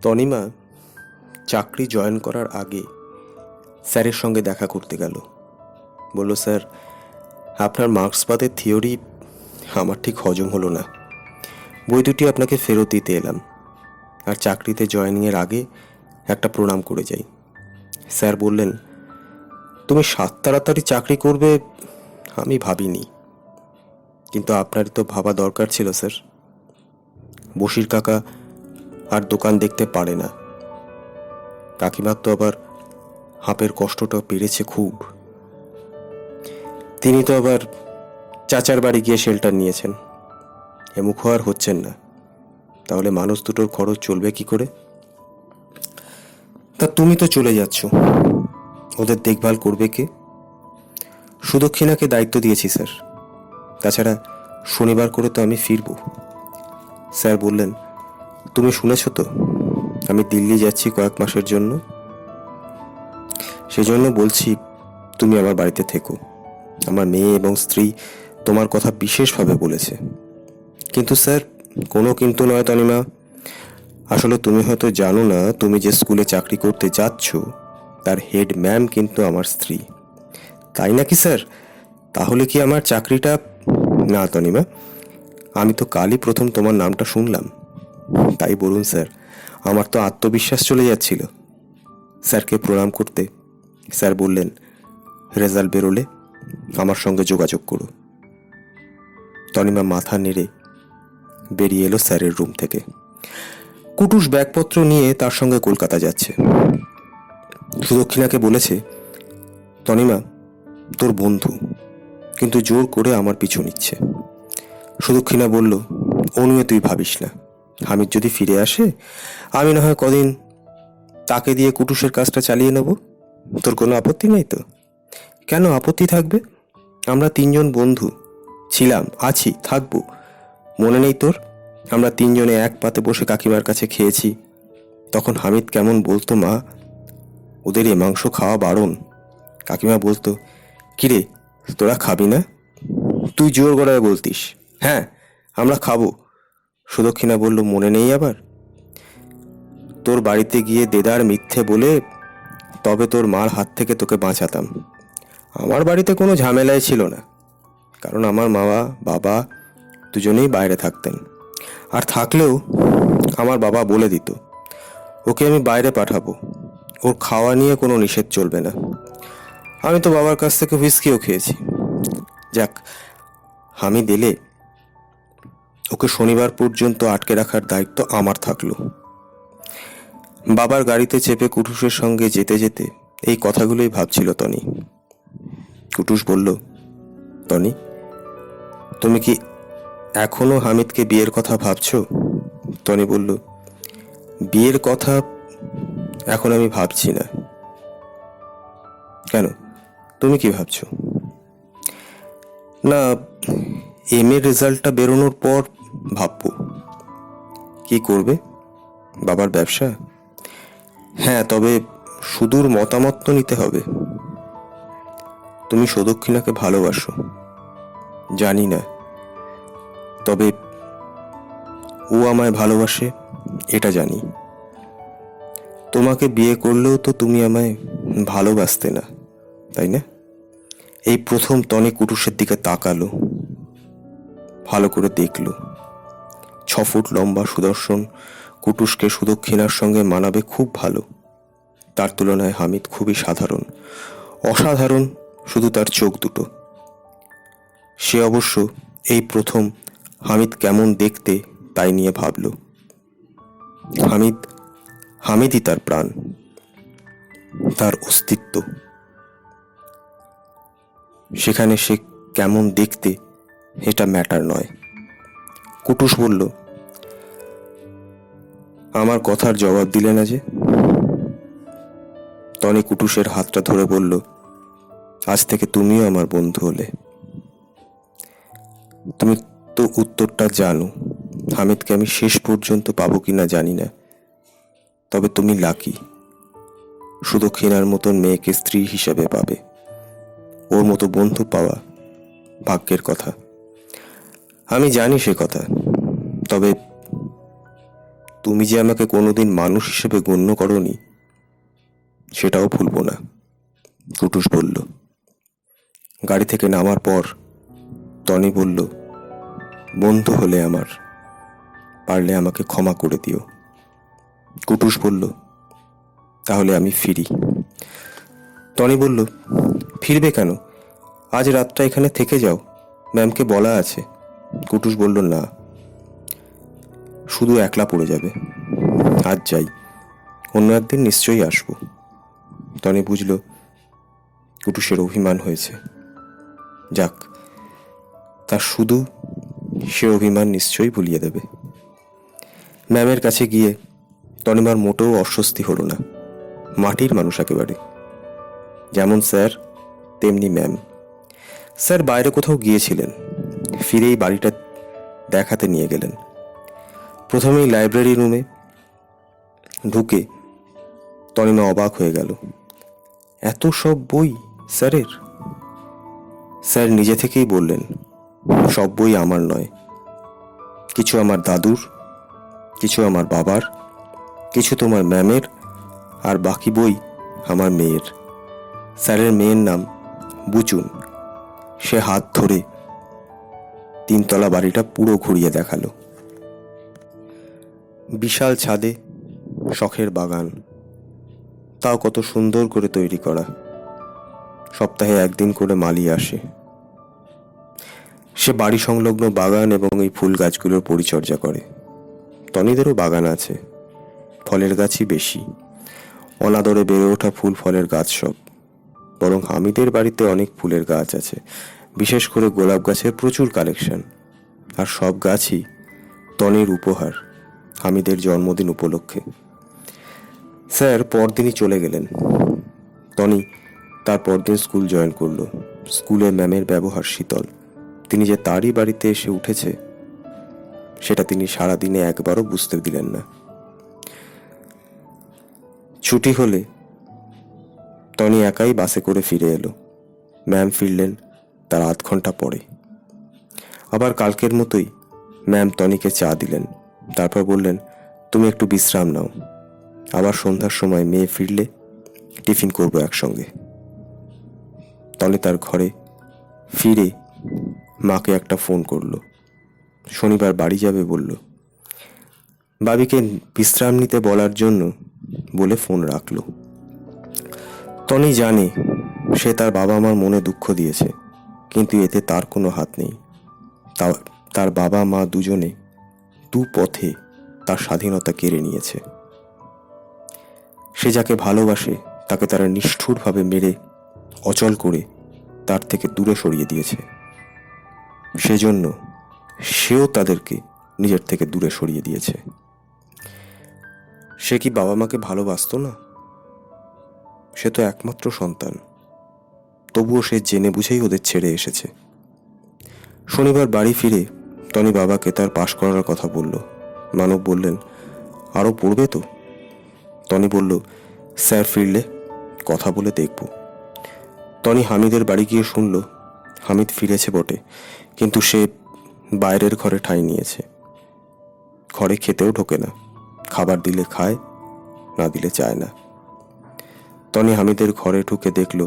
তনিমা চাকরি জয়েন করার আগে স্যারের সঙ্গে দেখা করতে গেল। বলল, স্যার, আপনার মার্কসবাদের থিওরি আমার ঠিক হজম হলো না, বই দুটি আপনাকে ফেরত দিতে এলাম, আর চাকরিতে জয়েনিংয়ের আগে একটা প্রণাম করে যাই। স্যার বললেন, তুমি তাড়াতাড়ি চাকরি করবে আমি ভাবিনি, কিন্তু আপনারই তো ভাবা দরকার ছিল স্যার। বশির কাকা আর দোকান দেখতে পারে না, কাকিমার তো আবার হাঁপের কষ্টটা বেড়েছে খুব, তিনি তো আবার চাচার বাড়ি গিয়ে শেল্টার নিয়েছেন, এমুখ আর হচ্ছেন না, তাহলে মানুষ দুটোর খরচ চলবে কি করে? তা তুমি তো চলে যাচ্ছ, ওদের দেখভাল করবে কে? সুদক্ষিণাকে দায়িত্ব দিয়েছি স্যার, তাছাড়া শনিবার করে তো আমি ফিরব। স্যার বললেন, তুমি শুনেছ তো আমি দিল্লি যাচ্ছি কয়েক মাসের জন্য, সেজন্য বলছি তুমি আমার বাড়িতে থেকো। আমার মেয়ে এবং স্ত্রী তোমার কথা বিশেষভাবে বলেছে। কিন্তু স্যার, কোনো কিন্তু নয় তনিমা, আসলে তুমি হয়তো জানো না, তুমি যে স্কুলে চাকরি করতে যাচ্ছ তার হেড ম্যাম কিন্তু আমার স্ত্রী। তাই নাকি স্যার? তাহলে কি আমার চাকরিটা... না তনিমা, আমি তো কালই প্রথম তোমার নামটা শুনলাম, তাই বলুন স্যার, আমার তো আত্মবিশ্বাস চলে যাচ্ছিল। স্যারকে প্রণাম করতে স্যার বললেন, রেজাল্ট বেরোলে আমার সঙ্গে যোগাযোগ করো। তনিমা মাথা নেড়ে বেরিয়ে এলো স্যারের রুম থেকে। কুটুস ব্যাগপত্র নিয়ে তার সঙ্গে কলকাতা যাচ্ছে। সুদক্ষিণাকে বলেছে, তনিমা তোর বন্ধু, কিন্তু জোর করে আমার পিছু নিচ্ছে। সুদক্ষিণা বলল, ও নিয়ে তুই ভাবিস না, হামিদ যদি ফিরে আসে আমি না হয় কদিন তাকে দিয়ে কুটুসের কাজটা চালিয়ে নেব, তোর কোনো আপত্তি নেই তো? কেন আপত্তি থাকবে? আমরা তিনজন বন্ধু ছিলাম, আছি, থাকবো। মনে নেই তোর, আমরা তিনজনে এক পাতে বসে কাকিমার কাছে খেয়েছি, তখন হামিদ কেমন বলতো, মা ওদের এ মাংস খাওয়া বারণ। কাকিমা বলতো, কিরে তোরা খাবি না? তুই জোর গলায় বলতিস, হ্যাঁ আমরা খাবো। সুদক্ষিণা বলল, মনে নেই আবার? তোর বাড়িতে গিয়ে দেদার মিথ্যে বলে তবে তোর মার হাত থেকে তোকে বাঁচাতাম। আমার বাড়িতে কোনো ঝামেলাই ছিল না, কারণ আমার মা বাবা দুজনেই বাইরে থাকতেন, আর থাকলেও আমার বাবা বলে দিত ওকে আমি বাইরে পাঠাবো, ওর খাওয়া নিয়ে কোনো নিষেধ চলবে না। আমি তো বাবার কাছ থেকে হুইস্কিও খেয়েছি। যাক, হামিদ এলে ওকে শনিবার পর্যন্ত আটকে রাখার দায়িত্ব আমার থাকলো। বাবার গাড়িতে চেপে কুটুসের সঙ্গে যেতে যেতে এই কথাগুলোই ভাবছিল টনি। কুটুস বলল, টনি, তুমি কি এখনো হামিদকে বিয়ের কথা ভাবছো? টনি বলল, বিয়ের কথা এখন আমি ভাবছি না। কেন, তুমি কি ভাবছো? না, এম এর রেজাল্টটা বেরোনোর পর ভাববো। কি করবে? বাবার ব্যবসা? হ্যাঁ, তবে সুদূর মতামত তো নিতে হবে। তুমি সুদক্ষিণাকে ভালোবাসো জানি না, তবে ও আমায় ভালোবাসে এটা জানি। তোমাকে বিয়ে করলেও তো তুমি আমায় ভালোবাসতে না, তাই না? এই প্রথম টনি কুটুসের দিকে তাকালো, ভালো করে দেখল। 6 ফুট লম্বা সুদর্শন কুটুসকে সুদক্ষিণার সঙ্গে মানাবে খুব ভালো। তার তুলনায় হামিদ খুবই সাধারণ, অসাধারণ শুধু তার চোখ দুটো। সে অবশ্য এই প্রথম হামিদ কেমন দেখতে তাই নিয়ে ভাবল। হামিদই তার প্রাণ, তার অস্তিত্ব। সেখানে সে কেমন দেখতে এটা ম্যাটার নয়। কুটুস বলল, আমার কথার জবাব দিলে না যে? টনি কুটুসের হাতটা ধরে বলল, আজ থেকে তুমিও আমার বন্ধু হলে। তুমি তো উত্তরটা জানো, হামিদকে আমি শেষ পর্যন্ত পাবো কিনা জানি না, তবে তুমি লাকি, সুদক্ষিণার মতন মেয়েকে স্ত্রী হিসেবে পাবে। ওর মতো বন্ধু পাওয়া ভাগ্যের কথা। আমি জানি সে কথা, তবে তুমি যে আমাকে কোনোদিন মানুষ হিসেবে গণ্য করনি সেটাও ভুলব না, কুটুস বলল। গাড়ি থেকে নামার পর টনি বলল, বন্ধু হলে আমার, পারলে আমাকে ক্ষমা করে দিও। কুটুস বলল, তাহলে আমি ফিরি। টনি বলল, ফিরবে কেন? আজ রাতটা এখানে থেকে যাও, ম্যামকে বলা আছে। কুটুস বলল, না, শুধু একলা পড়ে যাবে। আজ যাই, অন্য একদিন নিশ্চয়ই আসবো। টনি বুঝল কুটুসের অভিমান হয়েছে। যাক, তার শুধু সে অভিমান নিশ্চয়ই ভুলিয়ে দেবে। ম্যামের কাছে গিয়ে টনিমার মোটেও অস্বস্তি হলো না। মাটির মানুষ একেবারে, যেমন স্যার তেমনি ম্যাম। স্যার বাইরে কোথাও গিয়েছিলেন, ফিরেই বাড়িটা দেখাতে নিয়ে গেলেন। প্রথমেই লাইব্রেরি রুমে ঢুকে টনিমা অবাক হয়ে গেল। এত সব বই স্যারের। স্যার নিজে থেকেই বললেন, সব বই আমার নয়, কিছু আমার দাদুর, কিছু আমার বাবার, কিছু তোমার ম্যামের, আর বাকি বই আমার মেয়ের। স্যারের মেয়ের নাম বুচুন। সে হাত ধরে 3তলা বাড়িটা পুরো ঘুরিয়ে দেখালো। বিশাল ছাদে শখের বাগান, তাও কত সুন্দর করে তৈরি করা। সপ্তাহে একদিন করে মালি আসে। সে বাড়ি সংলগ্ন বাগান এবং এই ফুল গাছগুলোর পরিচর্যা করে। টনিদেরও বাগান আছে, ফলের গাছই বেশি। অনাদরে বেড়ে ওঠা ফুল ফলের গাছ সব। বরং হামিদের বাড়িতে অনেক ফুলের গাছ আছে, বিশেষ করে গোলাপ গাছের প্রচুর কালেকশন। আর সব গাছই টনির উপহার হামিদের জন্মদিন উপলক্ষে। স্যার পরদিনই চলে গেলেন। টনি তার পরদিন স্কুল জয়েন করলো। স্কুলে ম্যামের ব্যবহার শীতল। তিনি যে তারই বাড়িতে এসে উঠেছে সেটা তিনি সারাদিনে একবারও বুঝতে দিলেন না। ছুটি হলে টনি একাই বাসে করে ফিরে এলো। ম্যাম ফিরলেন তার 8 ঘন্টা পরে। আবার কালকের মতোই ম্যাম টনিকে চা দিলেন, তারপর বললেন, তুমি একটু বিশ্রাম নাও, আবার সন্ধ্যার সময় মেয়ে ফিরলে টিফিন করবো একসঙ্গে। টনি তার ঘরে ফিরে মাকে একটা ফোন করলো। শনিবার বাড়ি যাবে বলল। বাবিকে বিশ্রাম নিতে বলার জন্য বলে ফোন রাখলো। টনি জানে সে তার বাবা মার মনে দুঃখ দিয়েছে, কিন্তু এতে তার কোনো হাত নেই। তার বাবা মা দুজনে দু পথে তার স্বাধীনতা কেড়ে নিয়েছে। সে যাকে ভালোবাসে তাকে তারা নিষ্ঠুরভাবে মেরে অচল করে তার থেকে দূরে সরিয়ে দিয়েছে। সেজন্য সেও তাদেরকে নিজের থেকে দূরে সরিয়ে দিয়েছে। সে কি বাবা মাকে ভালোবাসতো না? সে তো একমাত্র সন্তান, তবুও সে জেনে বুঝেই ওদের ছেড়ে এসেছে। শনিবার বাড়ি ফিরে টনি বাবাকে তার পাশ করার কথা বলল। মানব বললেন, আরও পড়বে তো? টনি বলল, স্যার ফিরলে কথা বলে দেখব। টনি হামিদের বাড়ি গিয়ে শুনল হামিদ ফিরেছে বটে, কিন্তু সে বাইরের ঘরে ঠাঁই নিয়েছে। ঘরে খেতেও ঢোকে না, খাবার দিলে খায়, না দিলে চায় না। টনি হামিদের ঘরে ঢুকে দেখল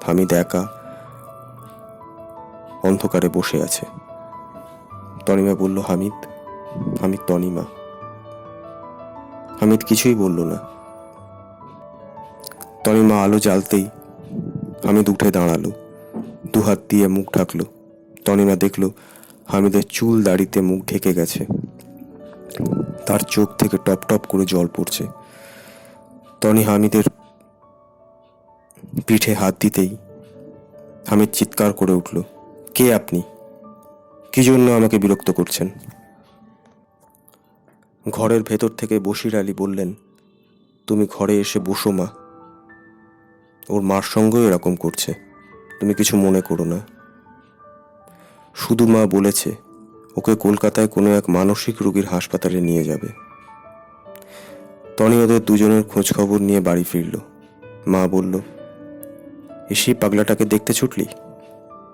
হামিদ একা অন্ধকারে বসে আছে। টনিমা বলল, হামিদ। হামিদ টনিমা। হামিদ কিছুই বলল না। টনিমা আলো জ্বালতেই হামিদ উঠে দাঁড়ালো, দুহাত দিয়ে মুখ ঢাকলো। টনিমা দেখল হামিদের চুল দাড়িতে মুখ ঢেকে গেছে, তার চোখ থেকে টপ টপ করে জল পড়ছে। টনি হামিদের পিঠে হাত দিতেই হামিদ চিৎকার করে উঠল, কে আপনি? কি জন্য আমাকে বিরক্ত করছেন? ঘরের ভেতর থেকে বশির আলী বললেন, তুমি ঘরে এসে বসো মা, ওর মার সঙ্গেও এরকম করছে, তুমি কিছু মনে করো না। শুধু মা বলেছে ওকে কলকাতায় কোনো এক মানসিক রোগীর হাসপাতালে নিয়ে যাবে। টনি ওদের দুজনের খোঁজ খবর নিয়ে বাড়ি ফিরল। মা বলল, এসেই পাগলাটাকে দেখতে ছুটলি?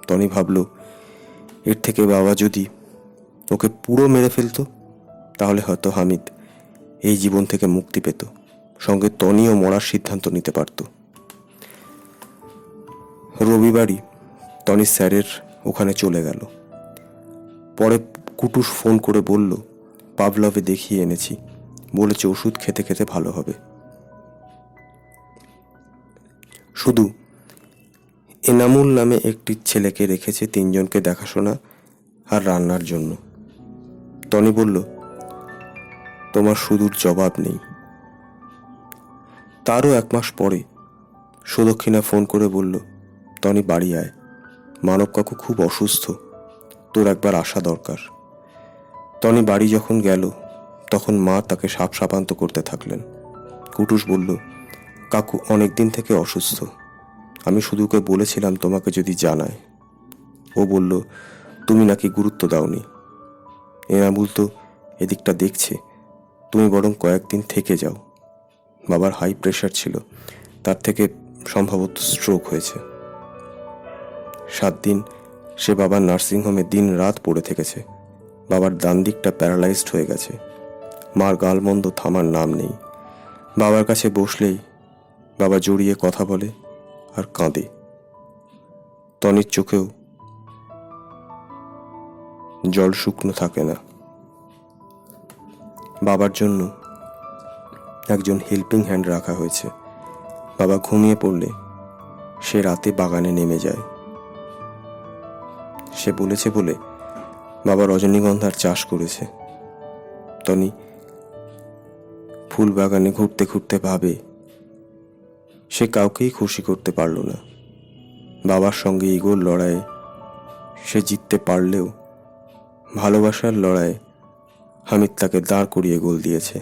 টনি ভাবল, এর থেকে বাবা যদি ওকে পুরো মেরে ফেলতো তাহলে হয়তো হামিদ এই জীবন থেকে মুক্তি পেত, সঙ্গে টনিও মরার সিদ্ধান্ত নিতে পারত। রবিবারই টনি স্যারের ওখানে চলে গেল। পরে কুটুস ফোন করে বলল, পাভলভে দেখিয়ে এনেছি, বলেছে ওষুধ খেতে খেতে ভালো হবে। শুধু এনামুল নামে একটি ছেলেকে রেখেছে 3 জনকে দেখাশোনা আর রান্নার জন্য। টনি বলল, তোমার শুধুর জবাব নেই। তারও 1 মাস পরে সুদক্ষিণা ফোন করে বলল, টনি বাড়ি আয়, মানব কাকু খুব অসুস্থ, তোর একবার আসা দরকার। টনি বাড়ি যখন গেল তখন মা তাকে সাপ সাপান্ত করতে থাকলেন। কুটুস বলল, কাকু অনেক দিন থেকে অসুস্থ, আমি শুধুকে বলেছিলাম তোমাকে যদি জানায়। ও বলল, তুমি নাকি গুরুত্ব দাওনি। এনামুল তো এদিকটা দেখছে, তুমি বরং কয়েকদিন থেকে যাও। বাবার হাই প্রেশার ছিল, তার থেকে সম্ভবত স্ট্রোক হয়েছে। 7 দিন সে বাবার নার্সিংহোমে দিন রাত পড়ে থেকেছে। বাবার ডান দিকটা প্যারালাইজড হয়ে গেছে। মার গালমন্দ থামার নাম নেই। বাবার কাছে বসলেই বাবা জড়িয়ে কথা বলে আর কাঁদে। টনির চোখেও জল শুকনো থাকে না। বাবার জন্য একজন হেল্পিং হ্যান্ড রাখা হয়েছে। বাবা ঘুমিয়ে পড়লে সে রাতে বাগানে নেমে যায়। সে বলেছে বলে বাবা রজনীগন্ধার চাষ করেছে। টনি ফুল বাগানে ঘুরতে ঘুরতে ভাবে, সে কাউকেই খুশি করতে পারল না। বাবার সঙ্গে ইগোর লড়াইয়ে সে জিততে পারলেও ভালোবাসার লড়াইয়ে হামিদ তাকে দাঁড় করিয়ে গোল দিয়েছে।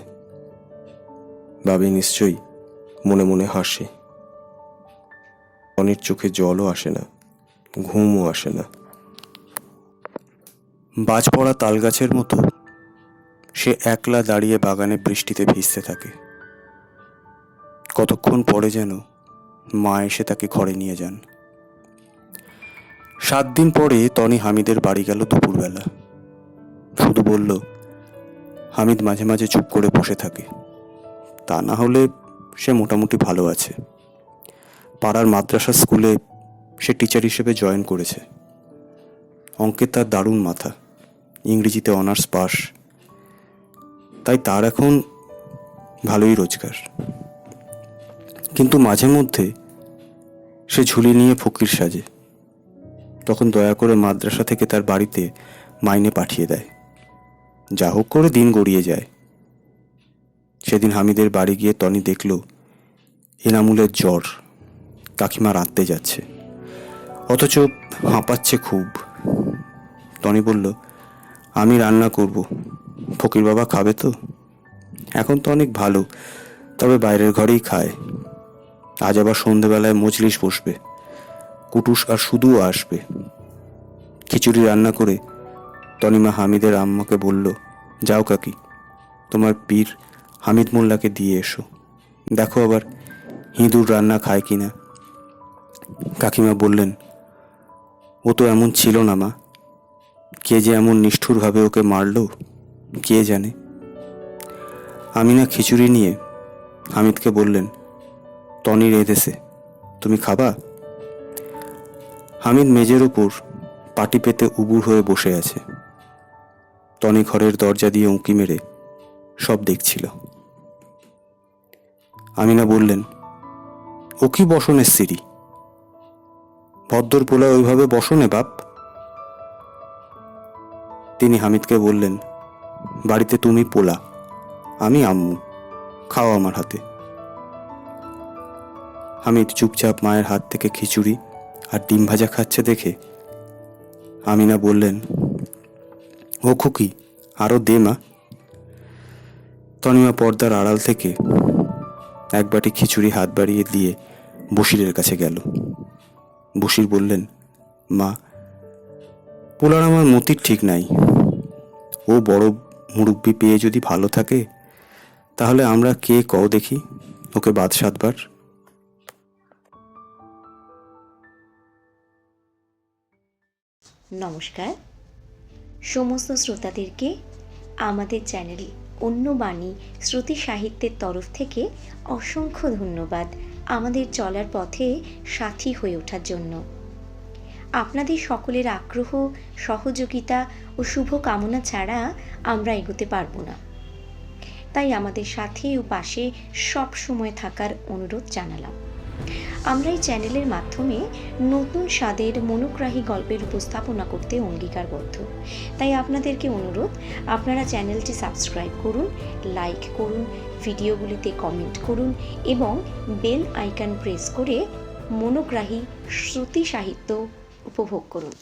বাবি নিশ্চয়ই মনে মনে হাসে। টনির চোখে জলও আসে না, ঘুমও আসে না। বাজ পড়া তালগাছের মতো সে একলা দাঁড়িয়ে বাগানে বৃষ্টিতে ভিজতে থাকে। কতক্ষণ পরে যেন মা এসে তাকে ঘরে নিয়ে যান। 7 দিন পরে টনি হামিদের বাড়ি গেল দুপুরবেলা। শুধু বলল, হামিদ মাঝে মাঝে চুপ করে বসে থাকে, তা না হলে সে মোটামুটি ভালো আছে। পাড়ার মাদ্রাসা স্কুলে সে টিচার হিসেবে জয়েন করেছে। অঙ্কে তার দারুণ মাথা, ইংরেজিতে অনার্স পাস, তাই তার এখন ভালোই রোজগার। কিন্তু মাঝে মধ্যে সে ঝুলি নিয়ে ফকির সাজে। তখন দয়া করে মাদ্রাসা থেকে তার বাড়িতে মাইনে পাঠিয়ে দেয়। যা হোক করে দিন গড়িয়ে যায়। সেদিন হামিদের বাড়ি গিয়ে টনি দেখল এনামুলের জ্বর, কাকিমা রাঁধতে যাচ্ছে, অথচ হাঁপাচ্ছে খুব। টনি বলল, আমি রান্না করব, ফকির বাবা খাবে তো? এখন তো অনেক ভালো, তবে বাইরের ঘরেই খায়। আজ আবার সন্ধেবেলায় মজলিস বসবে, কুটুস আর শুধুও আসবে। খিচুড়ি রান্না করে টনিমা হামিদের আম্মাকে বলল, যাও কাকি, তোমার পীর হামিদ মোল্লাকে দিয়ে এসো, দেখো আবার হিঁদুর রান্না খায় কিনা। কাকিমা বললেন, ও তো এমন ছিল না মা, কে যে এমন নিষ্ঠুরভাবে ওকে মারল কে জানে। আমিনা খিচুড়ি নিয়ে হামিদকে বললেন, টনি রেঁধেছে, তুমি খাবা? হামিদ মেজের উপর পাটি পেতে উবুর হয়ে বসে আছে। টনি ঘরের দরজা দিয়ে উঁকি মেরে সব দেখছিল। আমিনা বললেন, ও কি বসনের সিঁড়ি, ভদ্দর পোলা ওইভাবে বসনে বাপ। তিনি হামিদকে বললেন, বাড়িতে তুমি পোলা, আমি আম্মু, খাও আমার হাতে। হামিদ চুপচাপ মায়ের হাত থেকে খিচুড়ি আর ডিম ভাজা খাচ্ছে দেখে আমিনা বললেন, ও খুকি, আরো দে মা। তনিমা পর্দার আড়াল থেকে এক বাটি খিচুড়ি হাত বাড়িয়ে দিয়ে বশিরের কাছে গেল। বশির বললেন, মা, পোলার আমার মতির ঠিক নাই, ও বড় মুরব্বি পেয়ে যদি ভালো থাকে তাহলে আমরা কে কও দেখি ওকে 7 বার। নমস্কার সমস্ত শ্রোতাদেরকে আমাদের চ্যানেল অন্যবাণী শ্রুতি সাহিত্যের তরফ থেকে অসংখ্য ধন্যবাদ আমাদের চলার পথে সাথী হয়ে ওঠার জন্য। আপনাদের সকলের আগ্রহ, সহযোগিতা ও শুভ কামনা ছাড়া আমরা এগোতে পারবো না। তাই আমাদের সাথে ও পাশে সব সময় থাকার অনুরোধ জানালাম। আমরা এই চ্যানেলের মাধ্যমে নতুন স্বাদের মনোগ্রাহী গল্পের উপস্থাপনা করতে অঙ্গীকারবদ্ধ। তাই আপনাদেরকে অনুরোধ, আপনারা চ্যানেলটি সাবস্ক্রাইব করুন, লাইক করুন, ভিডিওগুলিতে কমেন্ট করুন এবং বেল আইকন প্রেস করে মনোগ্রাহী শ্রুতি সাহিত্য উপভোগ করুন।